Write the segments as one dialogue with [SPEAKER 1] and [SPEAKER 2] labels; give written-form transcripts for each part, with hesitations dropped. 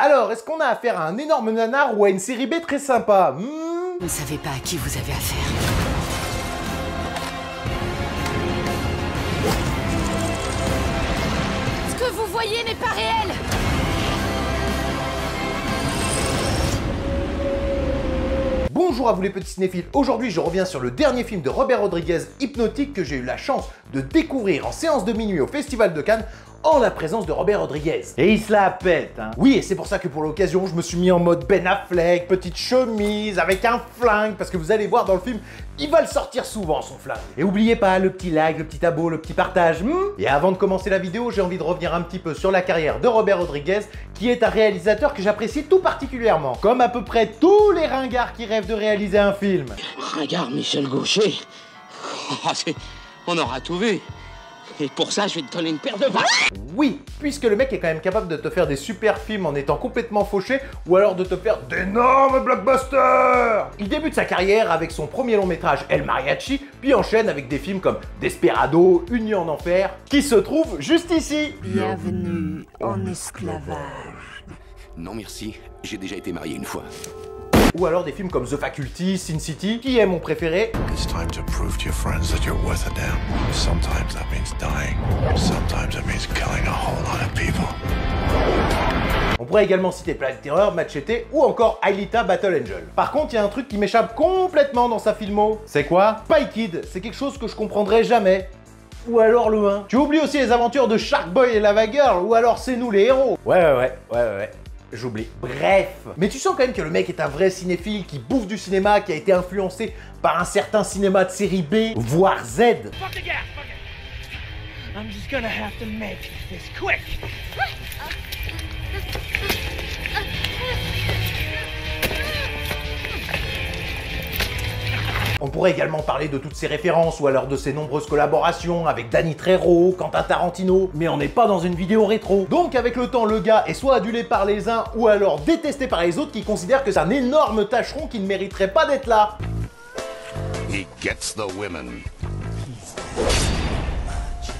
[SPEAKER 1] Alors, est-ce qu'on a affaire à un énorme nanar ou à une série B très sympa?
[SPEAKER 2] Vous ne savez pas à qui vous avez affaire. Ce que vous voyez n'est pas réel.
[SPEAKER 1] Bonjour à vous les petits cinéphiles, aujourd'hui je reviens sur le dernier film de Robert Rodriguez, Hypnotique, que j'ai eu la chance de découvrir en séance de minuit au Festival de Cannes, en la présence de Robert Rodriguez.
[SPEAKER 3] Et il se la pète, hein.
[SPEAKER 1] Oui, et c'est pour ça que pour l'occasion, je me suis mis en mode Ben Affleck, petite chemise, avec un flingue, parce que vous allez voir dans le film, il va le sortir souvent son flingue. Et oubliez pas le petit like, le petit abo, le petit partage. Et avant de commencer la vidéo, j'ai envie de revenir un petit peu sur la carrière de Robert Rodriguez, qui est un réalisateur que j'apprécie tout particulièrement. Comme à peu près tous les ringards qui rêvent de réaliser un film.
[SPEAKER 4] Ringard Michel Gaucher. On aura tout vu. Et pour ça, je vais te donner une paire de vaches.
[SPEAKER 1] Oui, puisque le mec est quand même capable de te faire des super films en étant complètement fauché, ou alors de te faire d'énormes blockbusters. Il débute sa carrière avec son premier long métrage El Mariachi, puis enchaîne avec des films comme Desperado, Une nuit en enfer, qui se trouve juste ici.
[SPEAKER 2] Bienvenue en esclavage.
[SPEAKER 5] Non merci, j'ai déjà été marié une fois.
[SPEAKER 1] Ou alors des films comme The Faculty, Sin City, qui est mon préféré.
[SPEAKER 6] It's time to prove to your friends that you're worth a damn. Sometimes that means dying. Sometimes it means killing a whole lot of people.
[SPEAKER 1] On pourrait également citer Planet Terror, Machete ou encore Alita Battle Angel. Par contre, il y a un truc qui m'échappe complètement dans sa filmo. C'est quoi? Spy Kid, c'est quelque chose que je comprendrai jamais. Ou alors le 1. Tu oublies aussi les aventures de Shark Boy et Lava Girl, ou alors c'est nous les héros. Ouais. J'oublie. Bref. Mais tu sens quand même que le mec est un vrai cinéphile qui bouffe du cinéma, qui a été influencé par un certain cinéma de série B, voire Z.
[SPEAKER 7] Fuck the gas, fuck it. I'm just gonna have to make this quick.
[SPEAKER 1] On pourrait également parler de toutes ses références ou alors de ses nombreuses collaborations avec Danny Trejo, Quentin Tarantino, mais on n'est pas dans une vidéo rétro. Donc avec le temps, le gars est soit adulé par les uns ou alors détesté par les autres qui considèrent que c'est un énorme tâcheron qui ne mériterait pas d'être là.
[SPEAKER 5] He gets the women.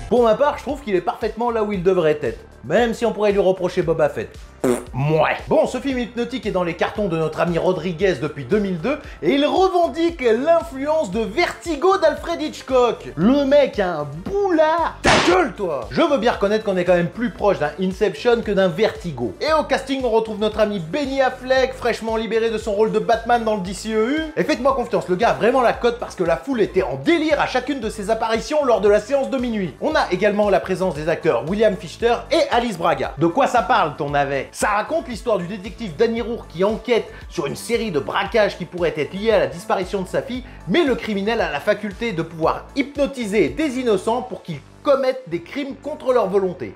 [SPEAKER 1] Pour ma part, je trouve qu'il est parfaitement là où il devrait être, même si on pourrait lui reprocher Boba Fett. Mouais. Bon, ce film Hypnotique est dans les cartons de notre ami Rodriguez depuis 2002 et il revendique l'influence de Vertigo d'Alfred Hitchcock. Le mec a un boulard. Ta gueule, toi. Je veux bien reconnaître qu'on est quand même plus proche d'un Inception que d'un Vertigo. Et au casting, on retrouve notre ami Benny Affleck, fraîchement libéré de son rôle de Batman dans le DCEU. Et faites-moi confiance, le gars a vraiment la cote parce que la foule était en délire à chacune de ses apparitions lors de la séance de minuit. On a également la présence des acteurs William Fichtner et Alice Braga. De quoi ça parle, ton navet? Ça raconte l'histoire du détective Danny Rourke qui enquête sur une série de braquages qui pourraient être liés à la disparition de sa fille, mais le criminel a la faculté de pouvoir hypnotiser des innocents pour qu'ils commettent des crimes contre leur volonté.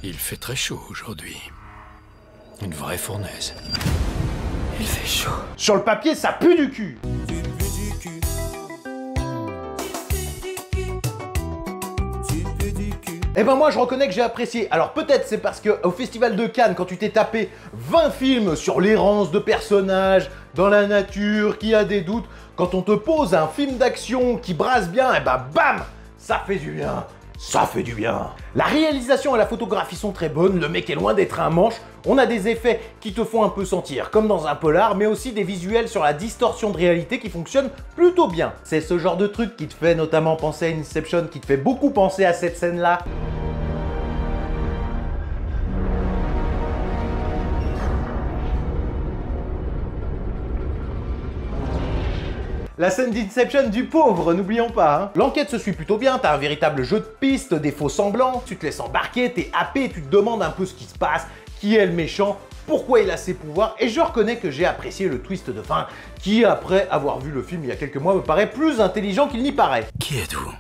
[SPEAKER 8] Il fait très chaud aujourd'hui. Une vraie fournaise. Il fait chaud.
[SPEAKER 1] Sur le papier, ça pue du cul. Eh ben moi je reconnais que j'ai apprécié. Alors peut-être c'est parce que au Festival de Cannes, quand tu t'es tapé 20 films sur l'errance de personnages, dans la nature, qui a des doutes, quand on te pose un film d'action qui brasse bien, eh ben bam, ça fait du bien. Ça fait du bien. La réalisation et la photographie sont très bonnes, le mec est loin d'être un manche, on a des effets qui te font un peu sentir, comme dans un polar, mais aussi des visuels sur la distorsion de réalité qui fonctionnent plutôt bien. C'est ce genre de truc qui te fait notamment penser à Inception, qui te fait beaucoup penser à cette scène-là. La scène d'Inception du pauvre, n'oublions pas. Hein. L'enquête se suit plutôt bien, t'as un véritable jeu de pistes, des faux semblants, tu te laisses embarquer, t'es happé et tu te demandes un peu ce qui se passe, qui est le méchant, pourquoi il a ses pouvoirs, et je reconnais que j'ai apprécié le twist de fin, qui après avoir vu le film il y a quelques mois me paraît plus intelligent qu'il n'y paraît.
[SPEAKER 8] Qui êtes-vous?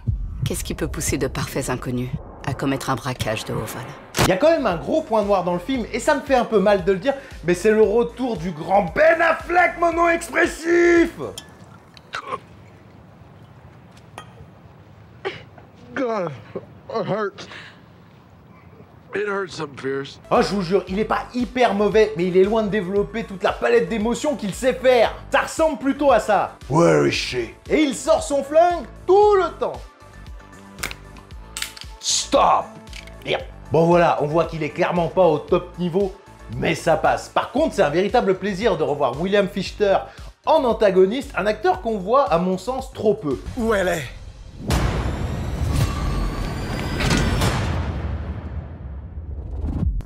[SPEAKER 2] Qu'est-ce qui peut pousser de parfaits inconnus à commettre un braquage de haut vol?
[SPEAKER 1] Il y a quand même un gros point noir dans le film, et ça me fait un peu mal de le dire, mais c'est le retour du grand Ben Affleck, mon nom expressif.
[SPEAKER 6] God, it hurts. It hurts some fierce.
[SPEAKER 1] Oh, je vous jure, il est pas hyper mauvais, mais il est loin de développer toute la palette d'émotions qu'il sait faire. Ça ressemble plutôt à ça. Where is she? Et il sort son flingue tout le temps. Stop! Yep. Bon voilà, on voit qu'il est clairement pas au top niveau mais ça passe. Par contre, c'est un véritable plaisir de revoir William Fichtner en antagoniste, un acteur qu'on voit, à mon sens, trop peu.
[SPEAKER 3] Où elle est?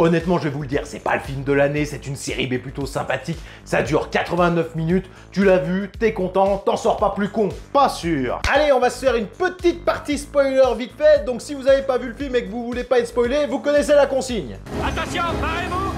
[SPEAKER 1] Honnêtement, je vais vous le dire, c'est pas le film de l'année, c'est une série B plutôt sympathique, ça dure 89 minutes, tu l'as vu, t'es content, t'en sors pas plus con, pas sûr. Allez, on va se faire une petite partie spoiler vite fait, donc si vous avez pas vu le film et que vous voulez pas être spoilé, vous connaissez la consigne.
[SPEAKER 7] Attention, parez-vous!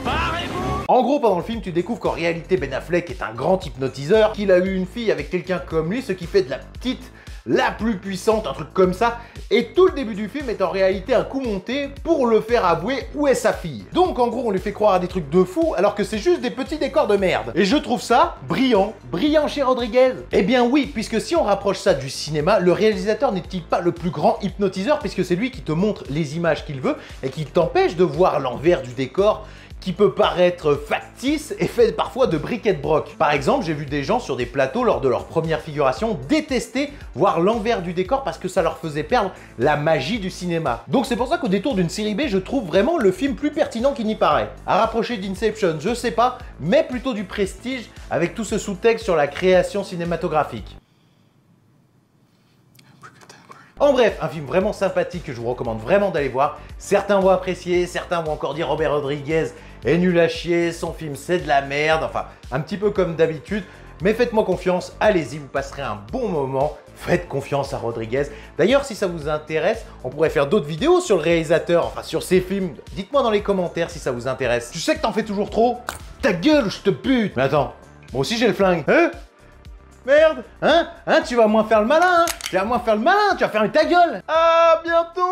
[SPEAKER 7] Parez-vous!
[SPEAKER 1] En gros, pendant le film, tu découvres qu'en réalité, Ben Affleck est un grand hypnotiseur, qu'il a eu une fille avec quelqu'un comme lui, ce qui fait de la petite la plus puissante, un truc comme ça, et tout le début du film est en réalité un coup monté pour le faire avouer où est sa fille. Donc en gros on lui fait croire à des trucs de fou alors que c'est juste des petits décors de merde. Et je trouve ça brillant. Brillant chez Rodriguez? Eh bien oui, puisque si on rapproche ça du cinéma, le réalisateur n'est-il pas le plus grand hypnotiseur puisque c'est lui qui te montre les images qu'il veut et qui t'empêche de voir l'envers du décor qui peut paraître factice et fait parfois de bric et de broc. Par exemple, j'ai vu des gens sur des plateaux lors de leur première figuration détester voir l'envers du décor parce que ça leur faisait perdre la magie du cinéma. Donc c'est pour ça qu'au détour d'une série B, je trouve vraiment le film plus pertinent qu'il n'y paraît. À rapprocher d'Inception, je sais pas, mais plutôt du Prestige avec tout ce sous-texte sur la création cinématographique. En bref, un film vraiment sympathique que je vous recommande vraiment d'aller voir. Certains vont apprécier, certains vont encore dire Robert Rodriguez est nul à chier, son film c'est de la merde, enfin un petit peu comme d'habitude. Mais faites-moi confiance, allez-y, vous passerez un bon moment. Faites confiance à Rodriguez. D'ailleurs, si ça vous intéresse, on pourrait faire d'autres vidéos sur le réalisateur, enfin sur ses films. Dites-moi dans les commentaires si ça vous intéresse. Je sais que t'en fais toujours trop. Ta gueule, je te bute. Mais attends, moi aussi j'ai le flingue. Hein? Merde! Hein? Tu vas moins faire le malin, hein? Tu vas moins faire le malin, tu vas fermer ta gueule! À bientôt!